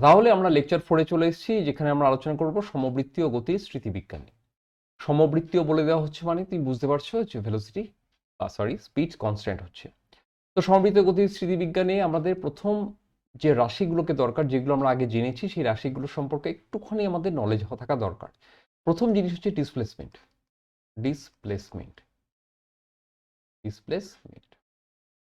তাহলে আমরা লেকচার 4-এ চলে এসেছি, যেখানে আমরা আলোচনা করব সমবৃত্তীয় গতির স্মৃতিবিজ্ঞান নিয়ে। সমবৃত্তীয় বলে দেওয়া হচ্ছে মানে তুমি বুঝতে পারছো যে ভেলোসিটি স্পিড কনস্ট্যান্ট হচ্ছে। তো সমবৃত্তীয় গতির স্মৃতিবিজ্ঞানে আমাদের প্রথম যে রাশিগুলোকে দরকার, যেগুলো আমরা আগে জেনেছি, সেই রাশিগুলো সম্পর্কে একটুখানি আমাদের নলেজ থাকা দরকার। প্রথম জিনিস হচ্ছে ডিসপ্লেসমেন্ট। ডিসপ্লেসমেন্ট ডিসপ্লেসমেন্ট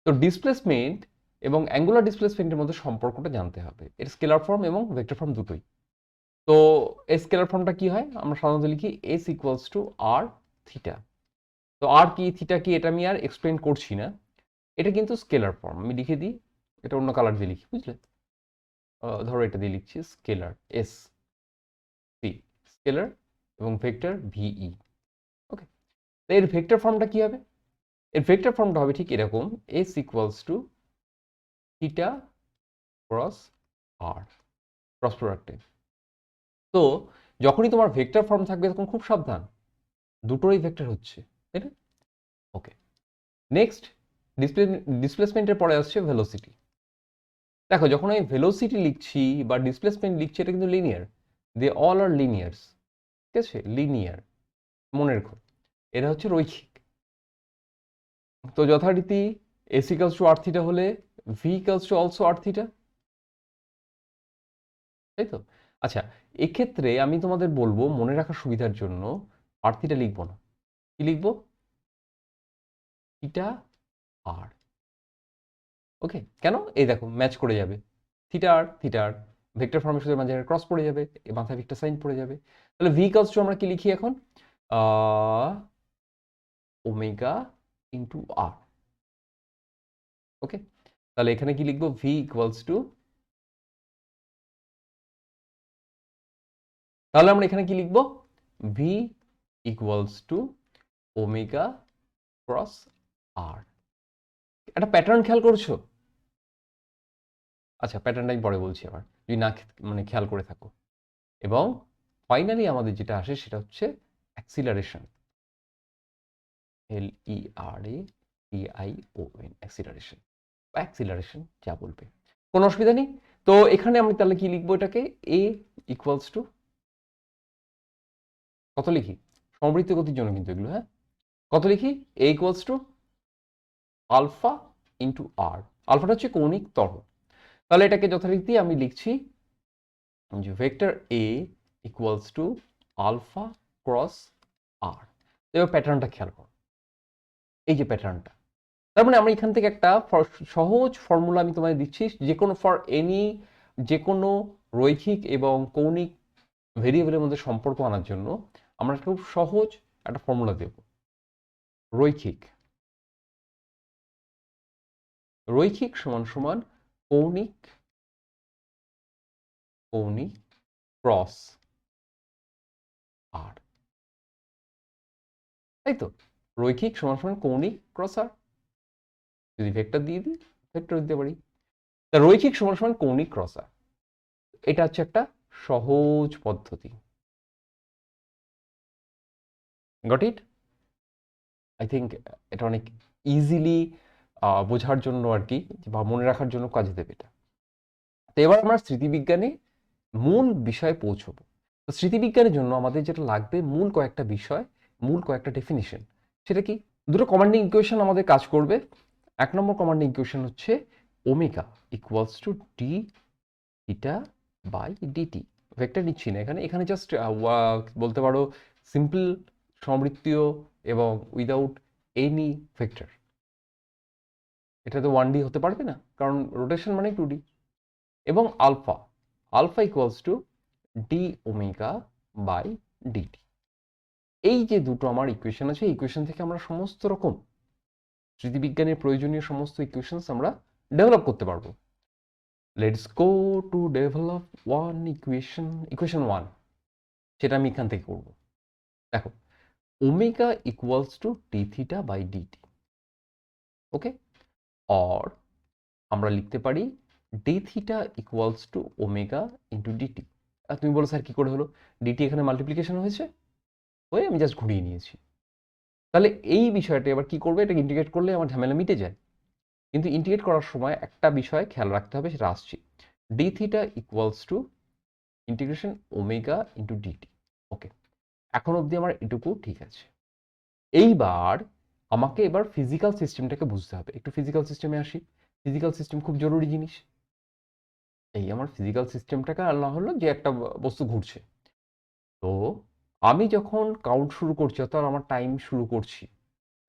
তো ডিসপ্লেসমেন্ট এবং অ্যাঙ্গুলার ডিসপ্লেসমেন্টের মধ্যে সম্পর্কটা জানতে হবে। এর স্কেলার ফর্ম এবং ভেক্টর ফর্ম দুটোই। তো এর স্কেলার ফর্মটা কি হয়? আমরা সাধারণত লিখি S equals to R theta. তো আর কি থিটা কি এটা আমি আর এক্সপ্লেন করছি না, এটা কিন্তু স্কেলার ফর্ম। আমি লিখে দিই, এটা অন্য কালার দিয়ে লিখি, বুঝলে? ধরো এটা দিয়ে লিখছি স্কেলার এস সি, স্কেলার এবং ভেক্টর ভিই। ওকে, তো এর ভেক্টর ফর্মটা কি হবে? এর ভেক্টর ফর্মটা হবে ঠিক এরকম, S equals to theta cross R, cross প্রোডাক্টে। তো যখনই তোমার ভেক্টর ফর্ম থাকবে তখন খুব সাবধান, দুটোরই ভেক্টর হচ্ছে, তাই না? ওকে, নেক্সট ডিসপ্লেসমেন্টের পরে আসছে ভেলোসিটি। দেখো, যখন আমি ভেলোসিটি লিখছি বা ডিসপ্লেসমেন্ট লিখছি, এটা কিন্তু লিনিয়ার। দে অল আর লিনিয়ার্স, ঠিক আছে? লিনিয়ার, মনে রেখো, এটা হচ্ছে রৈখিক। তো যথারীতি S equals to R theta হলে V equals to also R theta, তাই তো? আচ্ছা, এক্ষেত্রে আমি তোমাদের বলবো মনে রাখার সুবিধার জন্য আর থিটা লিখবো না। কি লিখবো? থিটা আর। ওকে, কেন? এই দেখো ম্যাচ করে যাবে, থিটা আর ভেক্টর ফর্মের সাথে মাঝে ক্রস পড়ে যাবে, মাথায় ভেক্টর সাইন পড়ে যাবে। তাহলে ভি ইকুয়ালস টু আমরা কি লিখি এখন? ওমেগা ইন্টু আর। ওকে, তাহলে এখানে কি লিখবো? ভি ইকুয়ালস টু, তাহলে আমরা এখানে কি লিখবো? V equals to omega cross R. একটা প্যাটার্ন খেয়াল করছো? আচ্ছা, প্যাটার্নটা আমি পরে বলছি আবার, যদি না মানে খেয়াল করে থাকো। এবং ফাইনালি আমাদের যেটা আসে সেটা হচ্ছে অ্যাক্সিলারেশন, LERATION, অ্যাক্সিলারেশন বা অ্যাক্সিলারেশন, যা বলবে, কোনো অসুবিধা নেই। তো এখানে আমি তাহলে কি লিখবো? এটাকে এ ইকুয়ালস টু কত লিখি? সমবৃত্ত গতির জন্য কিন্তু এগুলো, হ্যাঁ, কত লিখি? A equals to alpha into R. আলফাটা হচ্ছে কৌণিক ত্বরণ। তাহলে এটাকে যথারীতি আমি লিখছি যে vector A equals to alpha cross R. এবার প্যাটার্নটা খেয়াল করো, এই যে প্যাটার্নটা, তার মানে আমরা এখান থেকে একটা সহজ ফর্মুলা আমি তোমায় দিচ্ছি, যে কোনো যে কোনো রৈখিক এবং কৌণিক ভেরিয়েবলের মধ্যে সম্পর্ক আনার জন্য আমরা খুব সহজ একটা ফর্মুলা দেব। রৈখিক রৈখিক সমান সমান কৌণিক ক্রস আর, তাই তো? রৈখিক সমান সমান কৌণিক ক্রস আর। যদি ভেক্টর দিয়ে দিই, ভেক্টর দিতে পারি। তা রৈখিক সমান সমান কৌণিক ক্রস আর, এটা হচ্ছে একটা সহজ পদ্ধতি। Got it? আই থিঙ্ক এটা অনেক ইজিলি বোঝার জন্য আর কি, বা মনে রাখার জন্য কাজে দেবে এটা। তো এবার আমরা স্মৃতিবিজ্ঞানে মূল বিষয়ে পৌঁছবো। তো স্মৃতিবিজ্ঞানের জন্য আমাদের যেটা লাগবে মূল কয়েকটা বিষয়, মূল কয়েকটা ডেফিনিশন। সেটা কি? দুটো কমান্ডিং ইকুয়েশন আমাদের কাজ করবে। এক নম্বর কমান্ডিং ইকুয়েশন হচ্ছে omega equals to D theta by dt. Vector নিচ্ছি না এখানে, এখানে জাস্ট বলতে পারো সিম্পল সমবৃত্তীয় এবং উইদাউট এনি ভেক্টর। এটা তো 1D হতে পারবে না, কারণ রোটেশন মানে 2D। এবং alpha equals to D omega by dt. এই যে দুটো আমার ইকুয়েশন আছে, ইকুয়েশন থেকে আমরা সমস্ত রকম স্মৃতিবিজ্ঞানের প্রয়োজনীয় সমস্ত ইকুয়েশনস আমরা ডেভেলপ করতে পারবো। Let's go to develop equation 1, সেটা আমি এখান থেকে করবো। দেখো, omega equals to D theta by DT. Okay, or আমরা লিখতে পারি D theta equals to omega into DT. আর তুমি বলো স্যার কি করে হলো? ডিটি এখানে মাল্টিপ্লিকেশন হয়েছে, হয়ে আমি জাস্ট ঘুরিয়ে নিয়েছি। তাহলে এই বিষয়টা এবার কি করবে? এটাকে ইন্টিগ্রেট করলে আমার ঝামেলা মিটে যায়। কিন্তু ইন্টিগ্রেট করার সময় একটা বিষয় খেয়াল রাখতে হবে, সেটা আসছি। D theta equals to integration omega into DT. Okay, এখন অবধি আমার এটুকু ঠিক আছে। এইবার আমাকে এবার ফিজিক্যাল সিস্টেমটাকে বুঝতে হবে। একটু ফিজিক্যাল সিস্টেমে আসি। ফিজিক্যাল সিস্টেম খুব জরুরি জিনিস। এই আমার ফিজিক্যাল সিস্টেমটাকে আল্লাহ হলো যে একটা বস্তু ঘুরছে। তো আমি যখন কাউন্ট শুরু করছি, অর্থাৎ আমার টাইম শুরু করছি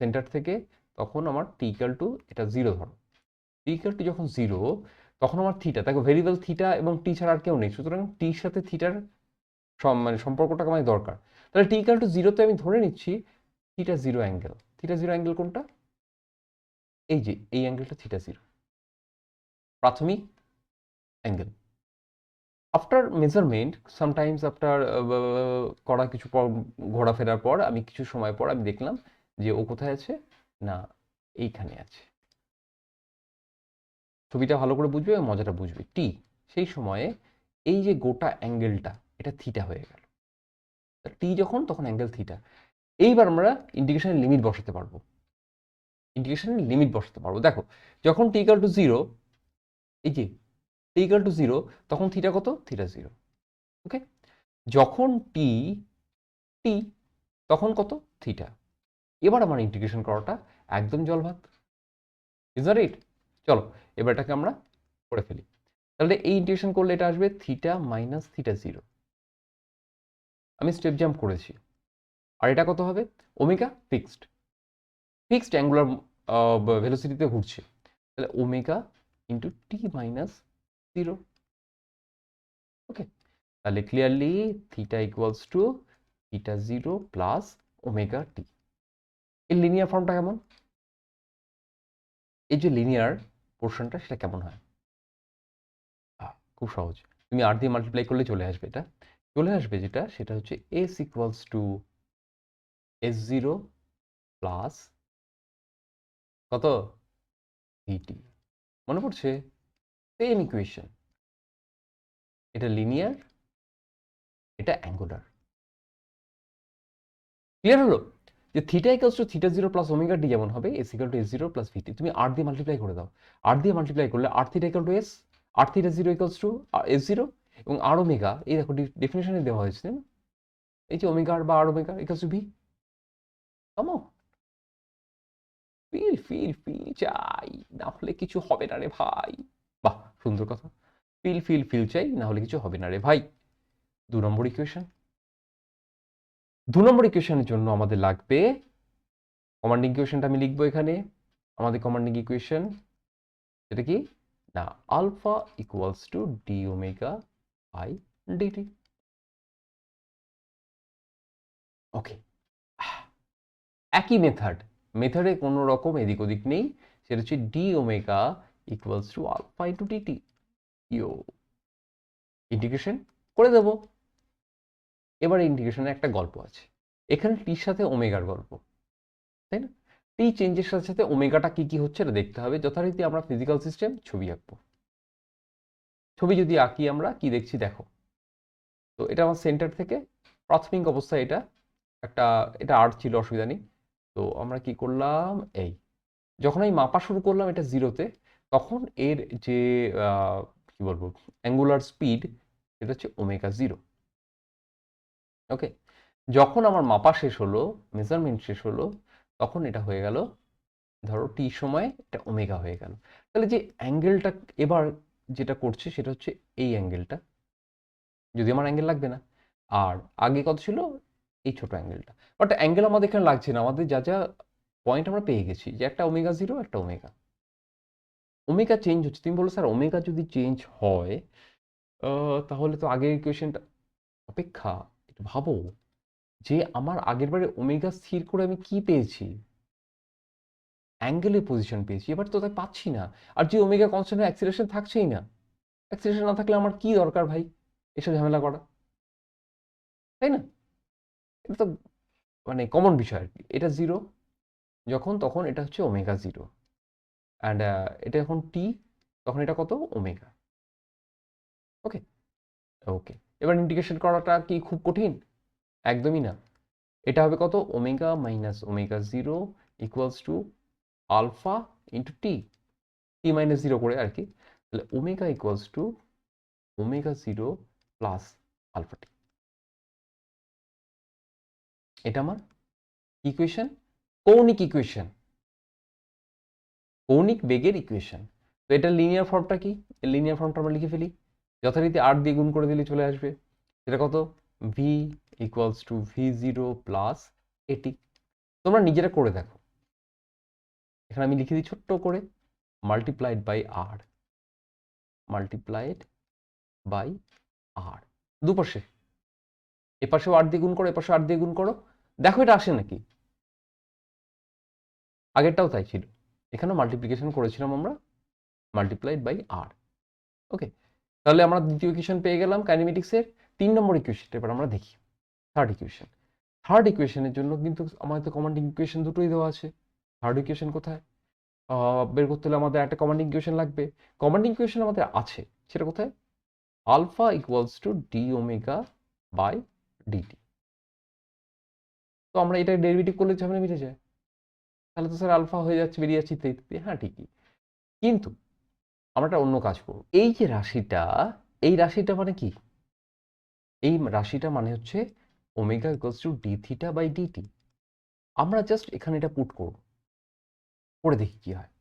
সেন্টার থেকে, তখন আমার টি ইকুয়াল টু এটা 0 ধরো। টি ইকুয়াল টু যখন 0, তখন আমার থিটা, দেখো ভেরিয়েবল থিটা এবং টি ছাড়া আর কেউ নেই, সুতরাং টির সাথে থিটার মানে সম্পর্কটাকে আমার দরকার। তাহলে টি ইকুয়াল টু 0 তে আমি ধরে নিচ্ছি থিটা 0 অ্যাঙ্গেল। থিটা 0 অ্যাঙ্গেল কোনটা? এই যে এই অ্যাঙ্গেলটা থিটা 0, প্রাথমিক angle. After measurement, sometimes after করা কিছু ঘোরাফেরার পর, আমি কিছু সময় পর আমি দেখলাম যে ও কোথায় আছে না এইখানে আছে। ছবিটা ভালো করে বুঝবে এবং মজাটা বুঝবে। টি সেই সময়ে এই যে গোটা অ্যাঙ্গেলটা এটা থিটা হয়ে গেল। টি যখন, তখন অ্যাঙ্গেল থিটা। এইবার আমরা ইন্টিগ্রেশনের লিমিট বসাতে পারবো। দেখো, যখন টি ইকুয়াল টু 0, এই যে টি ইকুয়াল টু 0, তখন থিটা কত? থিটা 0। ওকে, যখন টি টি তখন কত? থিটা। এবার আমার ইন্টিগ্রেশন করাটা একদম জলভাত। Is that it? চলো এবার এটাকে আমরা করে ফেলি। তাহলে এই ইন্টিগ্রেশন করলে এটা আসবে থিটা মাইনাস থিটা 0। আমি স্টেপ জাম্প করেছি। আর এটা কত হবে? ওমেগা ফিক্সড অ্যাঙ্গুলার ভেলোসিটিতে ঘুরছে। তাহলে omega into T minus 0। Okay, তাহলে clearly theta equals to theta 0 plus omega T. এর লিনিয়ার ফর্মটা কেমন? এই যে লিনিয়ার পোর্শনটা সেটা কেমন হয়? খুব সহজ, তুমি আর দিয়ে মাল্টিপ্লাই করলে চলে আসবে, এটা চলে আসবে যেটা, সেটা হচ্ছে S equals to S0 plus কত? ভিটি। মনে পড়ছে? Same equation. এটা লিনিয়ার, এটা অ্যাঙ্গুলার। ক্লিয়ার হলো যে theta equals to theta 0 plus omega D যেমন হবে, S equal to S0 plus VT. তুমি আর দিয়ে মাল্টিপ্লাই করে দাও। আর দিয়ে মাল্টিপ্লাই করলে R theta equal to S, R theta 0 equals to S0, এবং আর ওমেগা এই দেখো ডেফিনেশনে দেওয়া হয়েছে না, এই যে ওমেগা আর বা R omega equals to V. Come on, feel feel feel চাই, না হলে কিছু হবে না রে ভাই। বাহ, সুন্দর কথা। ফিল ফিল ফিল চাই, না হলে কিছু হবে না রে ভাই। 2 নম্বর ইকুয়েশন। 2 নম্বর ইকুয়েশনের জন্য আমাদের লাগবে, কমান্ডিং ইকুয়েশনটা আমি লিখবো এখানে। আমাদের কমান্ডিং ইকুয়েশন এটা কি না, alpha equals to D omega by DT. Okay, একই মেথডে কোনো রকম এদিক ওদিক নেই, সেটা হচ্ছে D omega equals to alpha into DT. ইও ইন্টিগ্রেশন করে দেবো। এবার ইন্টিগ্রেশনের একটা গল্প আছে, এখানে টির সাথে ওমেগার গল্প, তাই না? টি চেঞ্জের সাথে সাথে ওমেগাটা কি কি হচ্ছে এটা দেখতে হবে। যথারীতি আমরা ফিজিক্যাল সিস্টেম ছবি আঁকবো। ছবি যদি আঁকি, আমরা কি দেখছি দেখো। তো এটা আমার সেন্টার থেকে প্রাথমিক অবস্থায় এটা একটা, এটা আর্ট ছিল, অসুবিধা নেই। তো আমরা কি করলাম, এই যখন আমি মাপা শুরু করলাম এটা 0-তে, তখন এর যে কি বলবো অ্যাঙ্গুলার স্পিড, এটা হচ্ছে ওমেগা 0। ওকে, যখন আমার মাপা শেষ হলো, মেজারমেন্ট শেষ হলো, তখন এটা হয়ে গেল ধরো টি সময় এটা ওমেগা হয়ে গেল। তাহলে যে অ্যাঙ্গেলটা এবার যেটা করছে সেটা হচ্ছে এই অ্যাঙ্গেলটা, যদি আমার অ্যাঙ্গেল লাগবে না। আর আগে কত ছিল? এই ছোট অ্যাঙ্গেলটা। বাট অ্যাঙ্গেল আমাদের এখানে লাগছে না, আমাদের যা যা পয়েন্ট আমরা পেয়ে গেছি, যে একটা ওমেগা 0, একটা ওমেগা। ওমেগা চেঞ্জ হচ্ছে, তুমি বলো স্যার ওমেগা যদি চেঞ্জ হয় তাহলে তো আগের ইকুয়েশনটা অপেক্ষা, একটু ভাবো যে আমার আগের বারে ওমেগা স্থির করে আমি কি পেয়েছি? অ্যাঙ্গেলের পজিশন পেয়েছি, এবার তো তাই পাচ্ছি না। আর যে ওমেগা কনস্ট্যান্ট হয়, অ্যাক্সিলারেশন থাকছেই না। অ্যাক্সিলারেশন না থাকলে আমার কি দরকার ভাই এসব ঝামেলা করা, তাই না? এটা তো মানে কমন বিষয় আর কি। এটা 0 যখন, তখন এটা হচ্ছে ওমেগা 0, অ্যান্ড এটা যখন টি, তখন এটা কত? ওমেগা। ওকে ওকে, এবার ইন্টিগ্রেশন করাটা কি খুব কঠিন? একদমই না। এটা হবে কত? Omega minus omega 0 equals to alpha into t, t minus 0 করে আর কি। তাহলে omega equals to omega 0 plus alpha t. এটা আমার ইকুয়েশন, কৌণিক ইকুয়েশন, কৌণিক বেগের ইকুয়েশন। তো এটার লিনিয়ার ফর্মটা কি? লিনিয়ার ফর্মটা আমরা লিখে ফেলি, যথারীতি আর দিয়ে গুণ করে দিলে চলে আসবে। এটা কত? V equals two v0 plus এটি। তোমরা নিজেরা করে দেখো, এখানে আমি লিখে দিই ছোট্ট করে, multiplied by R, multiplied by R, দুপাশে, এপাশেও আর দিয়ে গুণ করো, এপাশেও আর দিয়ে গুণ করো, দেখো এটা আসে নাকি। আগেরটাও তাই ছিল, এখানেও মাল্টিপ্লিকেশন করেছিলাম আমরা, মাল্টিপ্লাইড বাই আর। ওকে, তাহলে আমরা দ্বিতীয় ইকুয়েশন পেয়ে গেলাম কাইনেমেটিক্সের। 3 নম্বর ইকুয়েশনটা এবার আমরা দেখি, থার্ড ইকুয়েশন। থার্ড ইকুয়েশনের জন্য কিন্তু আমাদের তো কমান্ডিং ইকুয়েশন দুটোই দেওয়া আছে। থার্ড ইকুয়েশন কোথায়? বের করতে হলে আমাদের একটা কমান্ডিং ইকুয়েশন লাগবে। কমান্ডিং ইকুয়েশন আমাদের আছে, সেটা কোথায়? Alpha equals to D omega by dt. তো আমরা এটা ডেরিভেটিভ করলে ঝামেলা মিটে যায়। তাহলে তো স্যার আলফা হয়ে যাচ্ছে, বেরিয়ে যাচ্ছে ইত্যাদি ইত্যাদি। হ্যাঁ ঠিকই, কিন্তু আমরা একটা অন্য কাজ করব। এই যে রাশিটা, এই রাশিটা মানে কি? এই রাশিটা মানে হচ্ছে omega equals to D theta by DT. আমরা জাস্ট এখানে এটা পুট করব, করে দেখি কি হয়।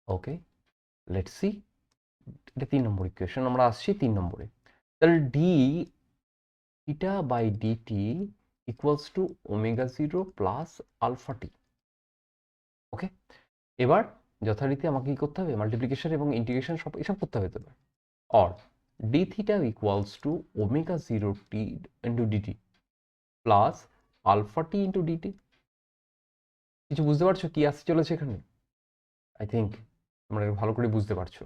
Okay, let's see. এটা 3 নম্বর ইকুয়েশন, আমরা আসছি 3 নম্বরে। তাহলে D theta by DT equals to omega 0 plus alpha T. Okay, এবার যথারীতি আমাকে কি করতে হবে? মাল্টিপ্লিকেশন এবং ইন্টিগ্রেশন সব এসব করতে হবে তো। Or d theta equals to omega 0 t into dt plus alpha t into dt. কিছু বুঝতে পারছো কি আসতে চলেছে এখানে? আই থিঙ্ক তোমরা ভালো করে বুঝতে পারছো।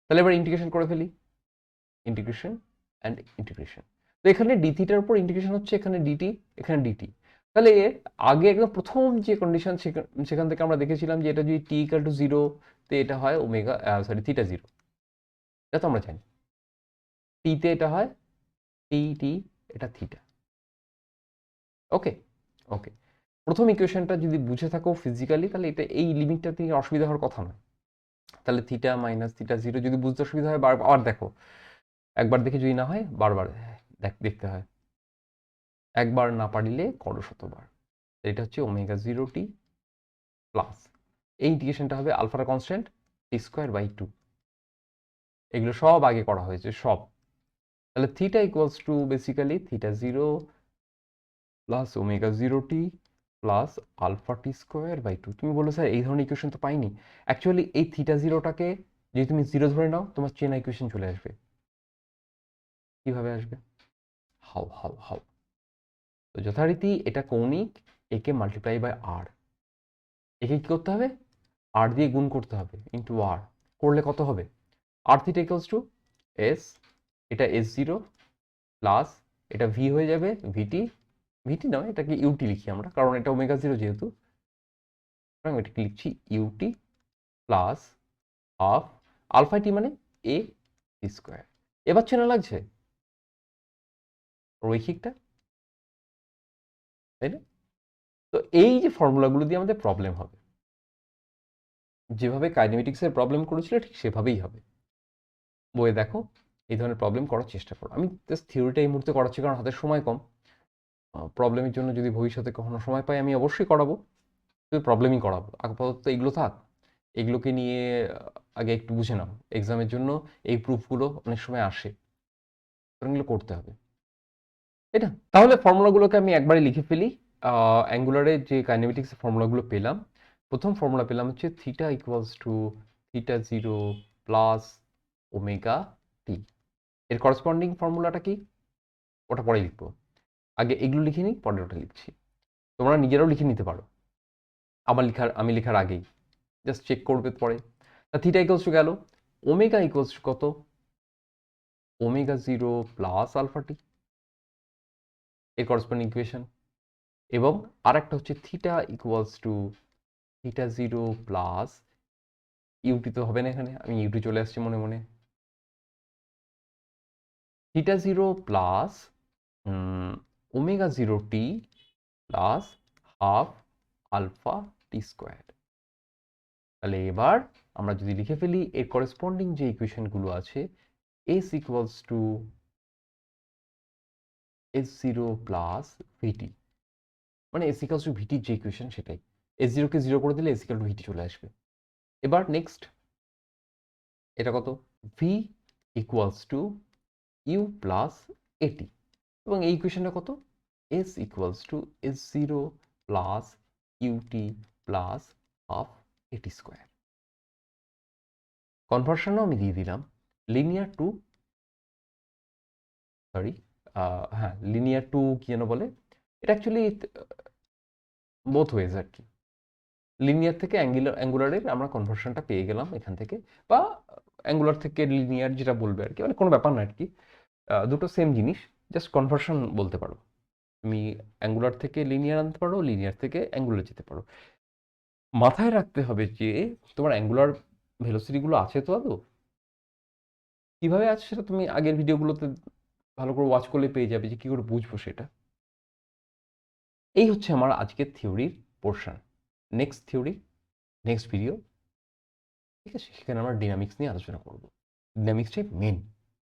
তাহলে এবার ইন্টিগ্রেশন করে ফেলি, ইন্টিগ্রেশন অ্যান্ড ইন্টিগ্রেশন। তো এখানে ডি থিটার উপর ইন্টিগ্রেশন হচ্ছে, এখানে ডিটি, এখানে ডিটি। তাহলে আগে একদম প্রথম যে কন্ডিশন, সেখান থেকে আমরা দেখেছিলাম যে এটা যদি টি ইকাল টু 0 তে এটা হয় ওমেগা, সরি থিটা 0, এটা তো আমরা জানি। টিতে এটা হয় টি টি, এটা থিটা। ওকে, ওকে, প্রথম ইকুয়েশনটা যদি বুঝে থাকো ফিজিক্যালি, তাহলে এটা এই লিমিটটা থেকে অসুবিধা হওয়ার কথা নয়। তাহলে থিটা মাইনাস থিটা 0 যদি বুঝতে অসুবিধা হয়, আবার দেখো, একবার দেখে যদি না হয় বারবার দেখতে হয়, একবার না পারিলে করো শতবার। এটা হচ্ছে ওমেগা 0 টি প্লাস, এই ইন্টিগ্রেশনটা হবে আলফার কনস্ট্যান্ট টি স্কোয়ার বাই 2। এগুলো সব আগে করা হয়েছে সব। তাহলে theta equals to basically theta 0 plus omega 0 T plus alpha T square by 2। তুমি বলো স্যার এই ধরনের ইকুয়েশন তো পাইনি। অ্যাকচুয়ালি এই থিটা 0টাকে যদি তুমি 0 ধরে নাও, তোমার চেনা ইকুয়েশন চলে আসবে। কিভাবে আসবে? How how how. তো যথারীতি এটা কৌণিক, একে মাল্টিপ্লাই বাই আর, একে কি করতে হবে? আর দিয়ে গুণ করতে হবে ইন্টু আর, করলে কত হবে? আর থিটা ইকুয়ালস টু এস, এটা S0 প্লাস এটা ভি হয়ে যাবে ভিটি, ভিটি নয় এটাকে ইউটি লিখি আমরা, কারণ এটা ওমেগা 0 যেহেতু, এটাকে লিখছি ut plus half alpha t মানে এ স্কোয়ার। এবার চেনা লাগছে রৈখিকটা, তাই না? তো এই যে ফর্মুলাগুলো দিয়ে আমাদের প্রবলেম হবে, যেভাবে কাইনেমেটিক্সের প্রবলেম করেছিল ঠিক সেভাবেই হবে। বইয়ে দেখো, এই ধরনের প্রবলেম করার চেষ্টা করো। আমি জাস্ট থিওরিটা এই মুহূর্তে করাচ্ছি কারণ হাতের সময় কম। প্রবলেমের জন্য যদি ভবিষ্যতে কখনো সময় পাই আমি অবশ্যই করাবো, শুধু প্রবলেমই করাবো। আপাতত এগুলো থাক, এগুলোকে নিয়ে আগে একটু বুঝে নাও। এক্সামের জন্য এই প্রুফগুলো অনেক সময় আসে, এগুলো করতে হবে, এটা। তাহলে ফর্মুলাগুলোকে আমি একবারে লিখে ফেলি। অ্যাঙ্গুলারে যে কাইনেমেটিক্স ফর্মুলাগুলো পেলাম, প্রথম ফর্মুলা পেলাম হচ্ছে theta equals to theta 0 plus omega T. এর করসপন্ডিং ফর্মুলাটা কি ওটা পরে লিখবো, আগে এগুলো লিখে নিই, পরে ওটা লিখছি। তোমরা নিজেরাও লিখে নিতে পারো আমি লেখার আগেই, জাস্ট চেক করবে পরে। তা থিটা ইকুয়ালস টু গেল, ওমেগা ইকুয়ালস টু কত? ওমেগা 0 প্লাস আলফা টি, এর করসপন্ডিং ইকুয়েশন। এবং আরেকটা হচ্ছে theta equals to theta 0 plus ut, তো হবে না এখানে, আমি ইউটি চলে আসছি মনে মনে, থিটা 0 প্লাস ওমেগা 0 টি প্লাস হাফ আলফা টি স্কোয়ার। তাহলে এবার আমরা যদি লিখে ফেলি এর করেসপন্ডিং যে ইকুয়েশনগুলো আছে s equals to s0 plus VT, মানে s ইকুয়ালস টু ভিটির যে ইকুয়েশন সেটাই, s0 কে 0 করে দিলে s ইকুয়াল টু ভিটি চলে আসবে। এবার নেক্সট এটা কত, v equals to u plus at, এবং এই ইকুয়েশনটা কত, s equals to s0 plus ut plus half at square. কনভার্সনও আমি দিয়ে দিলাম লিনিয়ার টু, সরি হ্যাঁ লিনিয়ার টু কি যেন বলে, এটা অ্যাকচুয়ালি বোথ ওয়েজ আর কি, লিনিয়ার থেকে অ্যাঙ্গুলারের আমরা কনভার্সনটা পেয়ে গেলাম এখান থেকে, বা অ্যাঙ্গুলার থেকে লিনিয়ার যেটা বলবে আর কি, মানে কোনো ব্যাপার না আর কি, দুটো সেম জিনিস, জাস্ট কনভার্সন বলতে পারো। তুমি অ্যাঙ্গুলার থেকে লিনিয়ার আনতে পারো, লিনিয়ার থেকে অ্যাঙ্গুলার যেতে পারো। মাথায় রাখতে হবে যে তোমার অ্যাঙ্গুলার ভেলোসিটিগুলো আছে তো আদৌ, কীভাবে আছে সেটা তুমি আগের ভিডিওগুলোতে ভালো করে ওয়াচ করলে পেয়ে যাবে যে কী করে বুঝবো সেটা। এই হচ্ছে আমার আজকের থিওরির portion. Next theory, next video, ঠিক আছে, সেখানে আমরা ডিনামিক্স নিয়ে আলোচনা করব। ডিনামিক্সটাই মেন।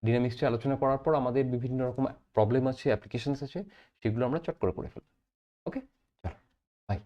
ডিনামিক্সটা আলোচনা করার পর আমাদের বিভিন্ন রকম প্রবলেম আছে, অ্যাপ্লিকেশনস আছে, সেগুলো আমরা চট করে ফেলব। ওকে, চলো বাই।